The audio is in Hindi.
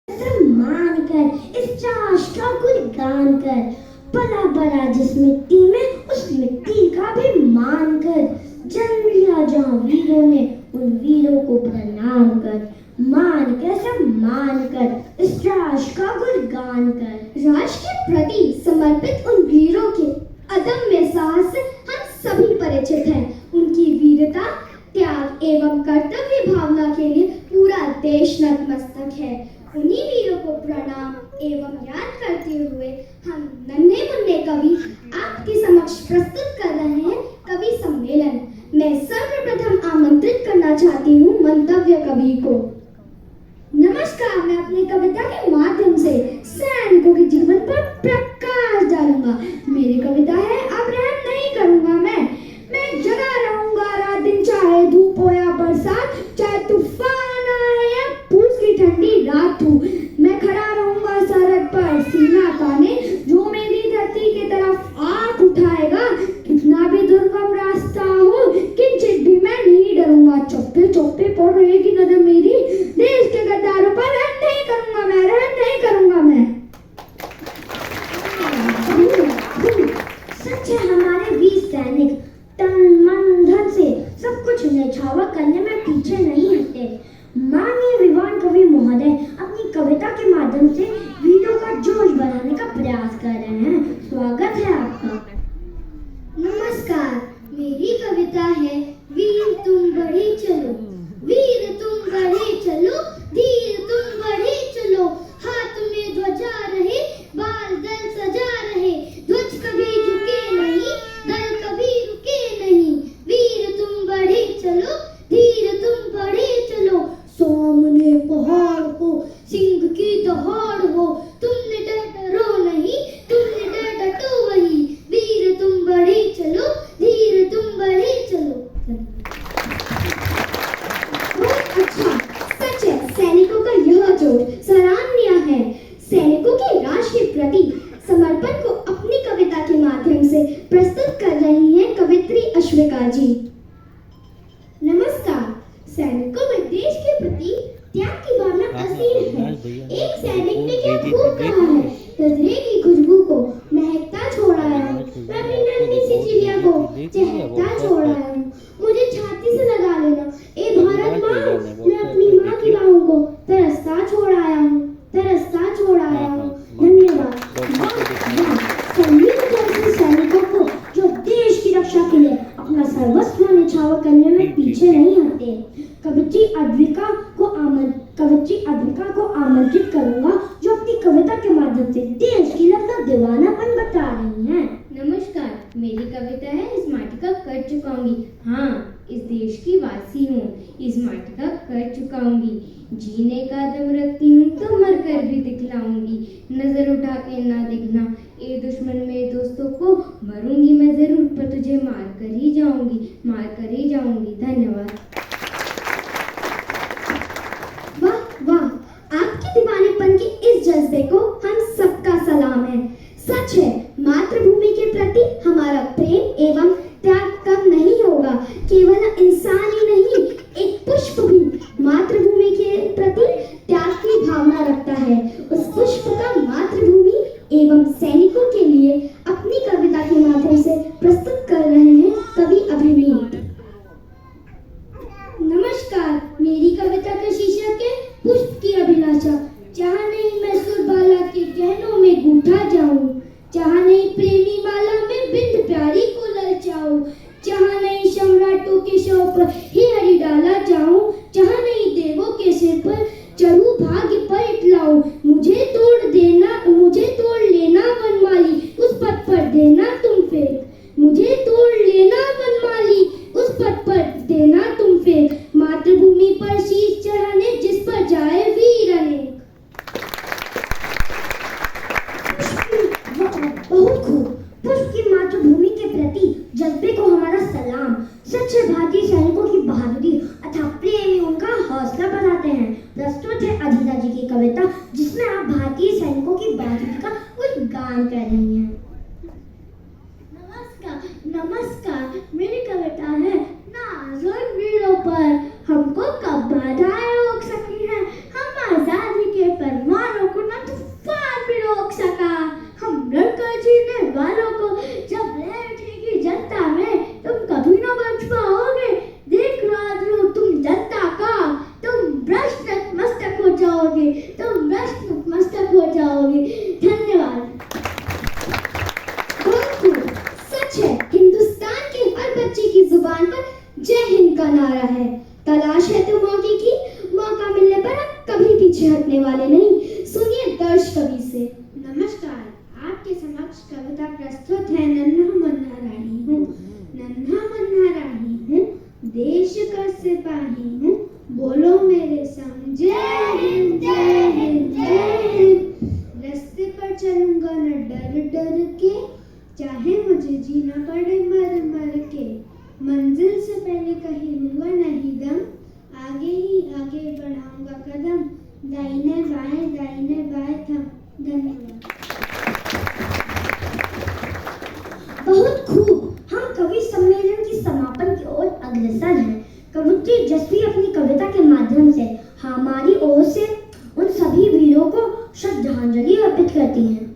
मान कर इस चाश का गुणगान कर, पला बड़ा जिस मिट्टी में उस मिट्टी का भी मान कर, जन्म लिया जहाँ वीरों ने उन वीरों को प्रणाम कर, मान कर सम्मान कर इस राष्ट्र का गुणगान कर। राष्ट्र के प्रति समर्पित उन वीरों के अदम्य साहस से हम सभी परिचित हैं। उनकी वीरता, त्याग एवं कर्तव्य भावना के लिए पूरा देश नतमस्तक है। उन्हीं वीरों को प्रणाम एवं याद करते हुए हम नन्हे मुन्ने कवि आपके समक्ष प्रस्तुत कर रहे हैं कवि सम्मेलन। मैं सर्वप्रथम आमंत्रित करना चाहती हूँ मंतव्य कवि को। नमस्कार, मैं अपनी कविता के माध्यम से सैनिकों के जीवन पर प्रकाश डालूंगा। मेरी कविता है अब रहम नहीं करूंगा मैं जगा रहूंगा रात दिन, चाहे धूप हो या बरसात, चाहे तूफान आए या पूस की ठंडी रात हो। मैं खड़ा रहूंगा सरहद पर सीना ताने, जो मेरी धरती की तरफ आंख उठाएगा, कितना भी दुर्गम रास्ता हो किंचित भी मैं नहीं डरूंगा। चौपे चौपे पड़ रहेगी नजर मेरी, देश के गद्दारों पर रहम नहीं करूंगा मैं। सच है हमारे वीर सैनिक तन मन धन से सब कुछ न्यौछावर करने में पीछे नहीं हटते। माननीय विद्वान कवि महोदय अपनी कविता के माध्यम से वीरों का जोश बढ़ाने का प्रयास कर रहे हैं। स्वागत है आपका। नमस्कार, मेरी कविता है वीर तुम बढ़े चलो, वीर तुम बढ़े चलो, धीर तुम बढ़े चलो, हाथ में ध्वजा रहे, बाल दल सजा रहे, ध्वज कभी झुके नहीं, दल कभी रुके नहीं, वीर तुम बढ़े चलो, धीर तुम बढ़े चलो, सामने पहाड़ हो, सिंह की दहाड़ हो, तुमने डरो नहीं, तुमने डटो वही, वीर तुम बढ़े चलो, धीर तुम बढ़े चलो। बहुत अच्छा, सच है सैनिकों का यह जोश सराहनीय है। सैनिकों के राष्ट्र के प्रति समर्पण को अपनी कविता के माध्यम से प्रस्तुत कर रही हैं कवित्री अश्विका जी। नमस्कार, सैनिकों में देश के प्रति त्याग की भावना असीम है। एक सैनिक ने क्या खूब कहा है, गजरे की खुशबू को महकता छोड़ आया हूँ, मैं अपनी नन्ही सी चिड़िया को चहकता छोड़ आया हूँ, मुझे छाती से लगा लेना ए भारत माँ, मैं अपनी माँ की बाहों को तरसता छोड़ आया हूँ। धन्यवाद। संगीत जैसे सैनिकों को जो देश की रक्षा के लिए अपना सर्वस्व न्यौछावर करने में पीछे नहीं हटते। कवित्री अद्विका को आमंत्रित करूंगा, जो अपनी कविता के माध्यम से देश की लगभग दीवानापन बता रही हैं। नमस्कार, मेरी कविता है इस माटी का कर चुकाऊंगी। हाँ, इस देश की वासी हूँ, इस माटी का कर चुकाऊंगी। जीने का दम रखती हूँ तो मर कर भी दिखलाऊंगी। नजर उठा के ना दिखना ए दुश्मन मेरे दोस्तों को, मरूंगी मैं जरूर पर तुझे मार कर ही जाऊंगी। धन्यवाद। वाह, आपके दीवानेपन के इस जज्बे को हम सबका सलाम है। सच है, मातृभूमि के प्रति हमारा प्रेम एवं त्याग कम नहीं होगा। केवल इंसान ही नहीं, एक पुष्प भी मातृभूमि के प्रति त्याग की भावना रखता है। उस पुष्प का मातृभूमि एवं सैनिकों के लिए अपनी कविता के माध्यम से प्रस्तुत कर रहे हैं कवि अभिनीत। नमस्कार, मेरी कविता का शीर्षक है पुष्प की अभिलाषा। जहाँ नहीं मैं सुरबाला के गहनों में गूंथा जाऊं, जहाँ नहीं प्रेमी माला में बिंद प्यारी को ललचाऊं, जहाँ नहीं सम्राटों के शव पर ही हरी डाला जाऊं, जहाँ नहीं देवों के सिर पर चढ़ू भाग्य पर इतलाऊं, मुझे तोड़ लेना वनमाली, उस पद पर देना तुम फेंक, मुझे तोड़ लेना वनमाली, उस पद पर देना तुम फेंक, मातृभूमि पर शीश चढ़ाने जिस पर जाए वीर अनेक। बहुत खूब। पुष्प की मातृभूमि के प्रति जज्बे को हमारा सलाम। सच है, भारतीय सैनिकों की बहादुरी अथवा प्रेम ही उनका हौसला बढ़ाते हैं। प्रस्तुत है अजीजा जी की कविता, जिसमें आप भारतीय सैनिकों की बहादुरी का कुछ गान कर रही हैं। नमस्कार, मेरी कविता है नाज़ुक वीरों पर, हमको कब बाधाएं रोक सकी हैं, हम आजादी के फरमान तो मस्तक हो जाओगे। धन्यवाद। बहुत खूब। सच है, हिंदुस्तान के हर बच्चे की जुबान पर जय हिंद का नारा है। तलाश है तो मौके की, मौका मिलने पर हम कभी पीछे हटने वाले नहीं। सुनिए दर्श कवि से। नमस्कार, आपके समक्ष कविता प्रस्तुत है। नन्हा मुन्ना राही हूँ, नन्हा मुन्ना राही हूँ, देश का सिपाही हूँ, बोलो मेरे संग जय हिंद जय हिंद जय हिंद। रास्ते पर चलूंगा न डर डर के, चाहे मुझे जीना पड़े मर मर के। मंजिल से पहले कहीं लूंगा नहीं दम, आगे ही आगे बढ़ाऊंगा कदम। दाहिने बाएं थम। धन्यवाद। बहुत खूब। हम कवि सम्मेलन की समापन की ओर अग्रसर हैं। कवयित्री जसवी अपनी कविता के माध्यम से हमारी ओर से उन सभी वीरों को श्रद्धांजलि अर्पित करती हैं।